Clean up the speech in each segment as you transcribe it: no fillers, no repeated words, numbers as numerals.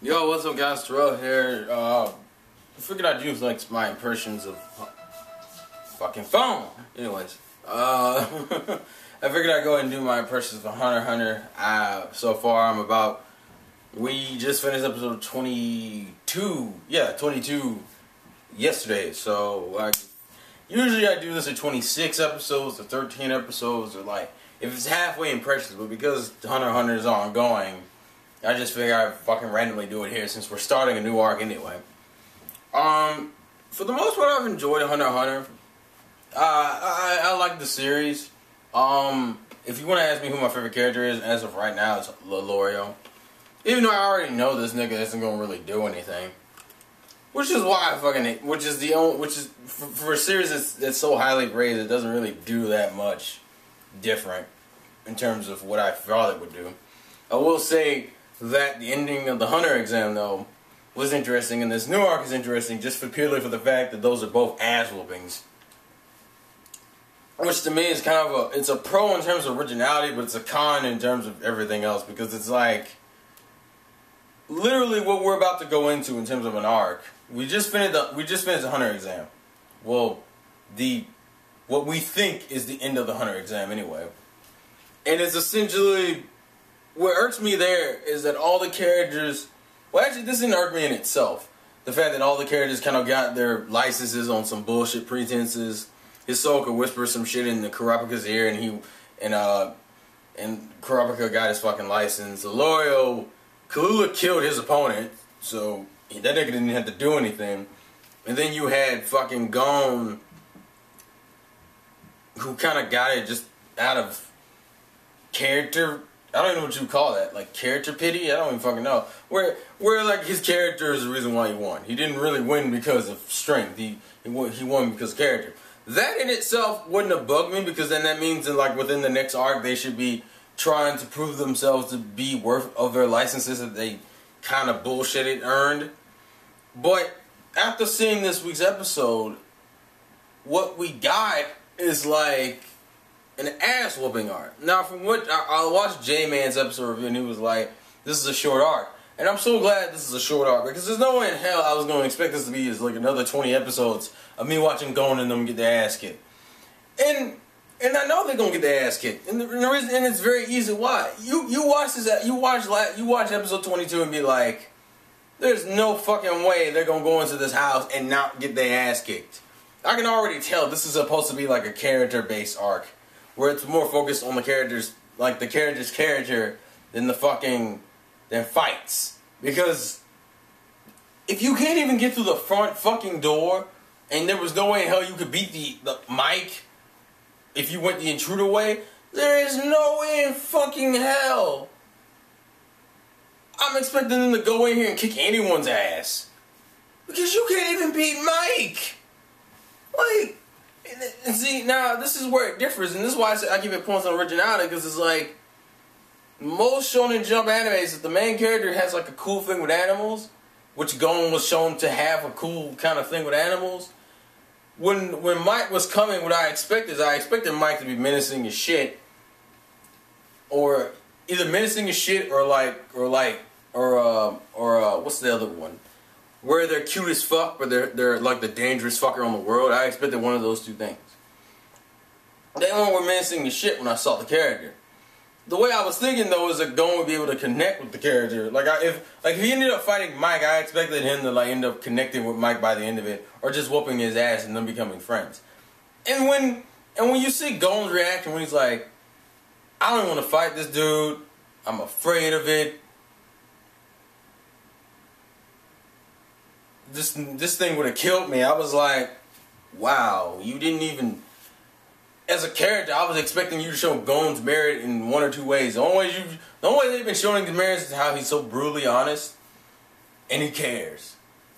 Yo, what's up, guys? Terrell here. I figured I'd use like my impressions of fucking phone. Anyways, I figured I'd go ahead and do my impressions of HunterxHunter. So far, we just finished episode 22. Yeah, 22 yesterday. So usually I do this at 26 episodes or 13 episodes, or like if it's halfway impressions. But because HunterxHunter is ongoing, I just figured I'd fucking randomly do it here since we're starting a new arc anyway. For the most part, I've enjoyed HunterxHunter. I like the series. If you want to ask me who my favorite character is, as of right now, it's Lorio. Even though I already know this nigga isn't gonna really do anything, which is why for a series that's so highly rated, it doesn't really do that much different in terms of what I thought it would do. I will say that the ending of the Hunter exam, though, was interesting, and this new arc is interesting just purely for the fact that those are both ass whoopings. Which to me is kind of it's a pro in terms of originality, but it's a con in terms of everything else, because it's like literally what we're about to go into in terms of an arc. We just finished the Hunter exam. Well, what we think is the end of the Hunter exam anyway. And it's essentially, what irks me there is that all the characters, well actually this didn't irk me in itself. The fact that all the characters kind of got their licenses on some bullshit pretenses. Hisoka whispers some shit in the Kurapika's ear, and Kurapika got his fucking license. Lorio, Kalula killed his opponent, so that nigga didn't have to do anything. And then you had fucking Gon, who kind of got it just out of character. I don't even know what you call that, like character pity. I don't even fucking know. Where like his character is the reason why he won. He didn't really win because of strength. He won because of character. That in itself wouldn't have bugged me, because then that means that like within the next arc they should be trying to prove themselves to be worth of their licenses that they kind of bullshitted earned. But after seeing this week's episode, what we got is like an ass whooping arc. Now, from what I watched J-Man's episode review, and he was like, "This is a short arc," and I'm so glad this is a short arc, because there's no way in hell I was going to expect this to be like another 20 episodes of me watching Gon and them get their ass kicked. And I know they're gonna get their ass kicked, and the reason, and it's very easy why. You watch episode 22 and be like, "There's no fucking way they're gonna go into this house and not get their ass kicked." I can already tell this is supposed to be like a character-based arc, where it's more focused on the characters, like the character's character, than fights. Because if you can't even get through the front fucking door, and there was no way in hell you could beat the Mike if you went the intruder way, there is no way in fucking hell I'm expecting them to go in here and kick anyone's ass. Because you can't even beat Mike. Like, and see, now this is where it differs, and this is why I give it points on originality, because it's like, most Shonen Jump animes, if the main character has like a cool thing with animals, which Gon was shown to have a cool kind of thing with animals, when Mike was coming, what I expected Mike to be menacing as shit, or either menacing as shit, or what's the other one, where they're cute as fuck, but they're like the dangerous fucker on the world. I expected one of those two things. They were menacing as shit when I saw the character. The way I was thinking though is that Gon would be able to connect with the character. Like if he ended up fighting Mike, I expected him to like end up connecting with Mike by the end of it, or just whooping his ass and them becoming friends. And when you see Gon's reaction when he's like, "I don't want to fight this dude. I'm afraid of it. This thing would have killed me." I was like, wow, you didn't even. As a character, I was expecting you to show Gon's merit in one or two ways. The only way they've been showing his merit is how he's so brutally honest, and he cares,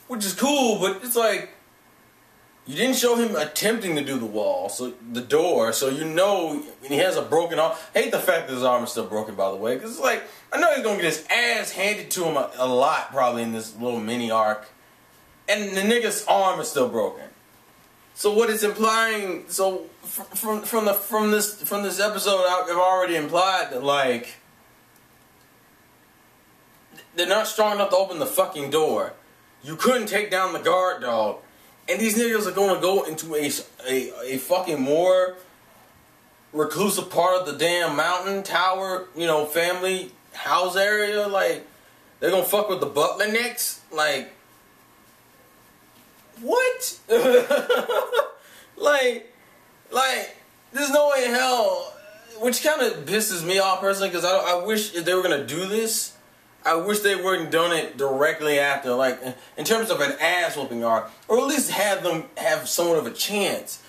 which is cool. But it's like, you didn't show him attempting to do the door, so you know he has a broken arm. I hate the fact that his arm is still broken, by the way, because it's like, I know he's gonna get his ass handed to him a lot probably in this little mini arc, and the nigga's arm is still broken. So what it's implying, so from this episode, I've already implied that like they're not strong enough to open the fucking door. You couldn't take down the guard dog. And these niggas are gonna go into a fucking more reclusive part of the damn mountain tower, you know, family house area. Like, they're gonna fuck with the butler next. Like, what? like, there's no way in hell. Which kind of pisses me off personally, because I wish if they were gonna do this, I wish they wouldn't done it directly after, like, in terms of an ass whooping arc, or at least have them have somewhat of a chance.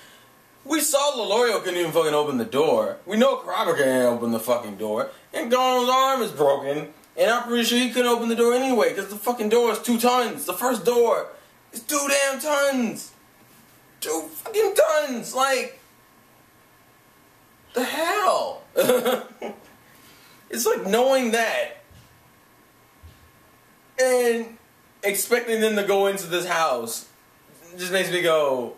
We saw Lelorio couldn't even fucking open the door. We know Kurapika can't open the fucking door, and Gon's arm is broken, and I'm pretty sure he couldn't open the door anyway, because the fucking door is 2 tons. The first door is 2 damn tons. 2 fucking tons. Like, the hell? It's like knowing that and expecting them to go into this house just makes me go,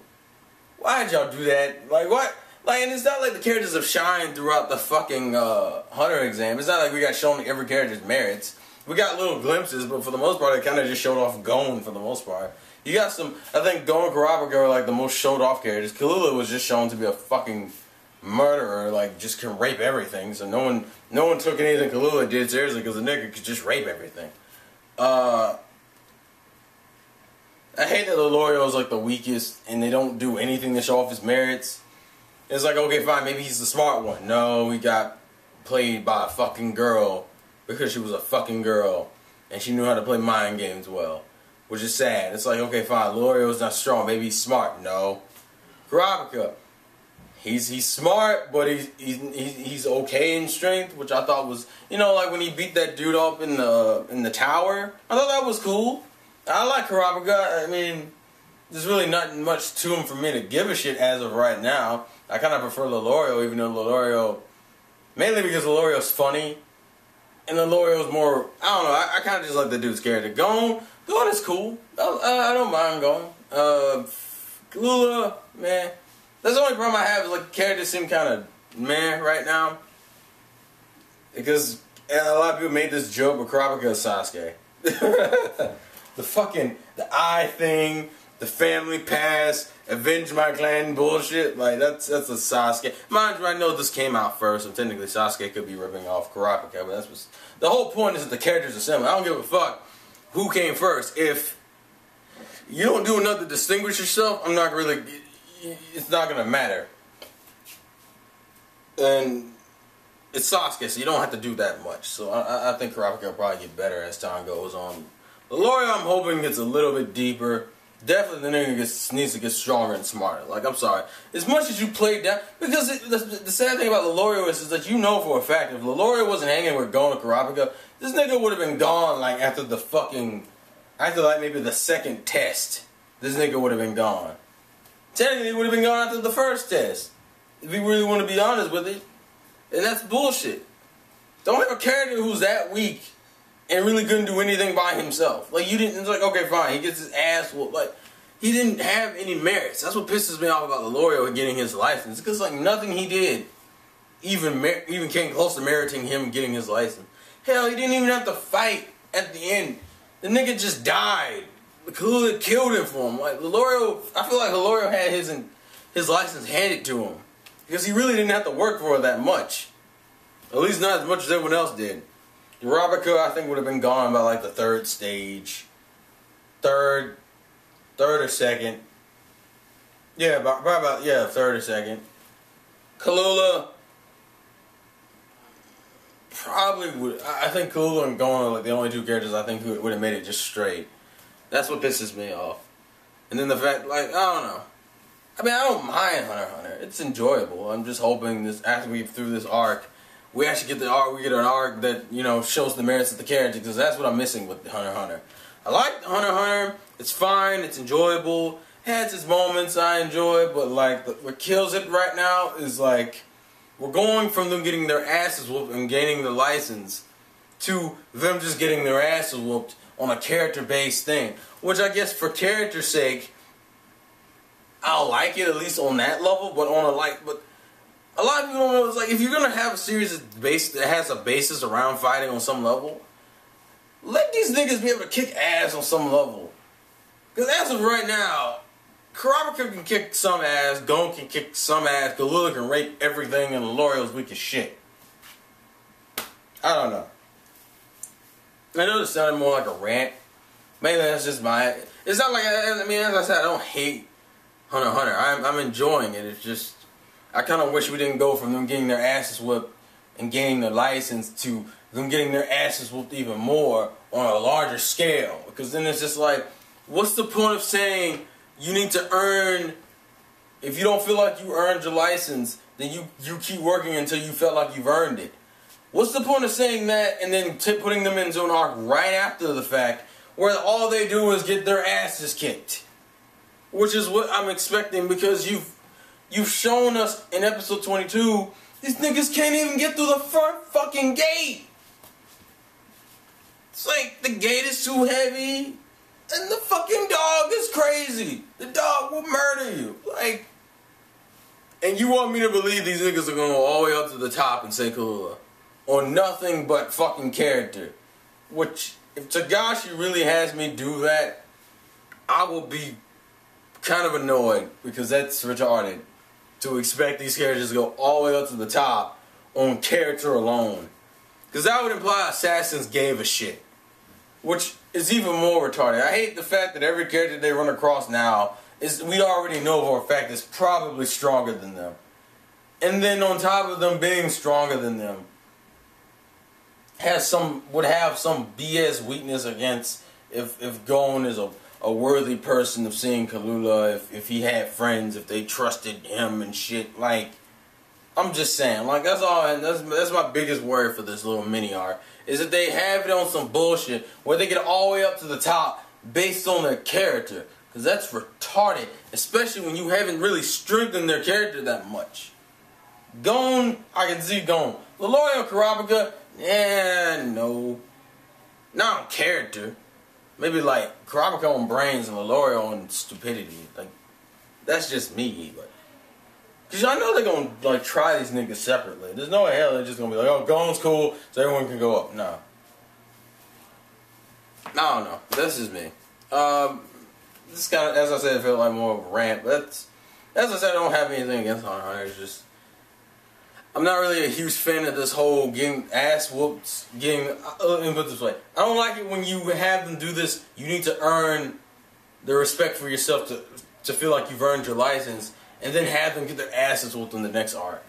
why did y'all do that? Like, what? Like, and it's not like the characters have shined throughout the fucking Hunter exam. It's not like we got shown every character's merits. We got little glimpses, but for the most part, it kind of just showed off Gon for the most part. You got some, I think Gon and Kurapika are like the most showed off characters. Kalula was just shown to be a fucking murderer, like, just can rape everything. So no one took anything Kalula did seriously, because the nigga could just rape everything. I hate that Lelorio is like the weakest and they don't do anything to show off his merits. It's like, okay, fine, maybe he's the smart one. No, he got played by a fucking girl because she was a fucking girl and she knew how to play mind games well, which is sad. It's like, okay, fine, Lorio's not strong, maybe he's smart. No. Kurapika, he's smart, but he's okay in strength, which I thought was, you know, like when he beat that dude up in the tower. I thought that was cool. I like Kurapika. I mean, there's really not much to him for me to give a shit as of right now. I kind of prefer Lelorio, even though Lelorio, mainly because Lelorio's funny, and Lelorio's more, I don't know, I kind of just like the dude's character. Gon is cool. I don't mind Gon. Lula, man. That's the only problem I have is, like, characters seem kind of meh right now. Because a lot of people made this joke with Kurapika and Sasuke. The eye thing, the family pass, avenge my clan bullshit. Like, that's a Sasuke. Mind you, I know this came out first, so technically Sasuke could be ripping off Kurapika, but that's what's, the whole point is that the characters are similar. I don't give a fuck who came first. If you don't do enough to distinguish yourself, I'm not really, it's not gonna matter. And it's Sasuke, so you don't have to do that much. So I think Kurapika will probably get better as time goes on. Lelorio, I'm hoping gets a little bit deeper. Definitely the nigga needs to get stronger and smarter. Like, I'm sorry. As much as you played that, because the sad thing about Lelorio is that you know for a fact, if Lelorio wasn't hanging with Gon and Kurapika, this nigga would have been gone, like, after like, maybe the second test. This nigga would have been gone. Technically, he would have been gone after the first test. If you really want to be honest with it. And that's bullshit. Don't have a character who's that weak and really couldn't do anything by himself. Like, you didn't, it's like, okay, fine, he gets his ass whooped. Like, he didn't have any merits. That's what pisses me off about Lelorio getting his license. Because, like, nothing he did even came close to meriting him getting his license. Hell, he didn't even have to fight at the end. The nigga just died. Kalula killed him for him. Like, Lelorio, I feel like Lelorio had his license handed to him. Because he really didn't have to work for it that much. At least not as much as everyone else did. Kurapika, I think, would have been gone by, like, the third stage. Third or second. Yeah, third or second. Kalula probably would. I think Kalula and Gon are, like, the only two characters I think who would have made it just straight. That's what pisses me off. And then the fact, like, I don't know. I mean, I don't mind HunterxHunter. It's enjoyable. I'm just hoping this, after we get through this arc, we actually get the arc. We get an arc that, you know, shows the merits of the character, because that's what I'm missing with HunterxHunter. I like HunterxHunter. It's fine. It's enjoyable. It has its moments I enjoy, but, like, what kills it right now is, like, we're going from them getting their asses whooped and gaining the license to them just getting their asses whooped on a character-based thing, which I guess for character's sake, I'll like it at least on that level, but on but a lot of people don't know, it's like, if you're gonna have a series that has a basis around fighting on some level, let these niggas be able to kick ass on some level. Because as of right now, Kurapika can kick some ass, Gon can kick some ass, Galula can rape everything, and Lorio's weak as shit. I don't know. I know this sounded more like a rant. Maybe that's just my... It's not like... I mean, as I said, I don't hate Hunter x Hunter. I'm enjoying it. It's just... I kind of wish we didn't go from them getting their asses whooped and gaining the license to them getting their asses whooped even more on a larger scale. Because then it's just like, what's the point of saying you need to earn... If you don't feel like you earned your license, then you keep working until you felt like you've earned it. What's the point of saying that and then putting them into an arc right after the fact where all they do is get their asses kicked? Which is what I'm expecting, because you've shown us in episode 22, these niggas can't even get through the front fucking gate. It's like the gate is too heavy and the fucking dog is crazy. The dog will murder you. Like, and you want me to believe these niggas are gonna go all the way up to the top and say Kalula on nothing but fucking character. Which, if Togashi really has me do that, I will be kind of annoyed, because that's retarded to expect these characters to go all the way up to the top on character alone. Because that would imply Assassins gave a shit, which is even more retarded. I hate the fact that every character they run across now is, we already know for a fact, is probably stronger than them. And then on top of them being stronger than them, would have some BS weakness against if Gon is a worthy person of seeing Kalula, if he had friends, if they trusted him and shit. Like, I'm just saying, like, that's all. That's my biggest worry for this little mini arc, is that they have it on some bullshit where they get all the way up to the top based on their character, because that's retarded, especially when you haven't really strengthened their character that much. Gon, I can see Gon. Lelorio Kurapika, no. Not on character. Maybe like Kurapika on brains and Lelorio on stupidity. Like, that's just me, but because I know they're gonna like try these niggas separately. There's no way hell they're just gonna be like, oh, Gon's cool, so everyone can go up. No. I don't know. This is me. This kind of, as I said, it felt like more of a rant, but that's, as I said, I don't have anything against Hunter x Hunter. It's just, I'm not really a huge fan of this whole getting ass whooped, let me put it this way. I don't like it when you have them do this. You need to earn the respect for yourself to feel like you've earned your license, and then have them get their asses whooped in the next arc.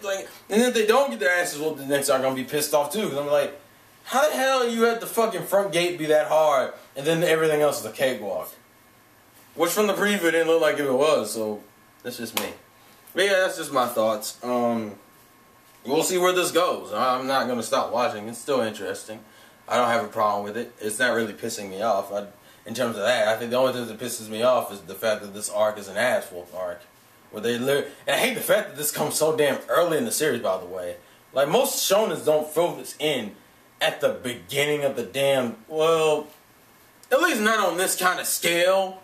Like, and if they don't get their asses whooped in the next arc, I'm gonna be pissed off too. Because I'm like, how the hell you had the fucking front gate be that hard, and then everything else is a cakewalk? Which from the preview it didn't look like it was, so that's just me. But yeah, that's just my thoughts. We'll see where this goes. I'm not going to stop watching. It's still interesting. I don't have a problem with it. It's not really pissing me off. In terms of that, I think the only thing that pisses me off is the fact that this arc is an ass whoop arc. Where they and I hate the fact that this comes so damn early in the series, by the way. Like, most shonens don't throw this in at the beginning of the damn, well, at least not on this kind of scale.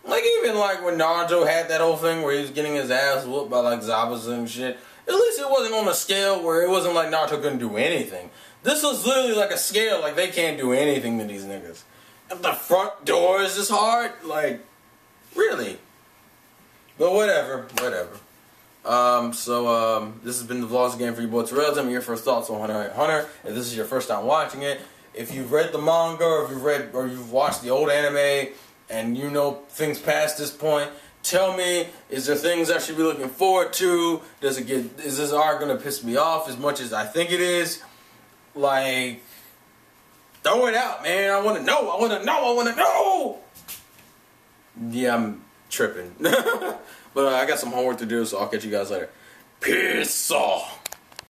Like, even like when Naruto had that whole thing where he was getting his ass whooped by like Zabuza and shit. At least it wasn't on a scale where it wasn't like Naruto couldn't do anything. This was literally like a scale like they can't do anything to these niggas. If the front door is this hard, like, really? But whatever. This has been the vlogs again for your boy Terrell. Tell me your first thoughts on Hunter x Hunter. If this is your first time watching it, if you've read the manga, or if you've watched the old anime, and you know things past this point, tell me, is there things I should be looking forward to? Is this arc gonna piss me off as much as I think it is? Like, throw it out, man. I wanna know. Yeah, I'm tripping. But I got some homework to do, so I'll catch you guys later. Peace off.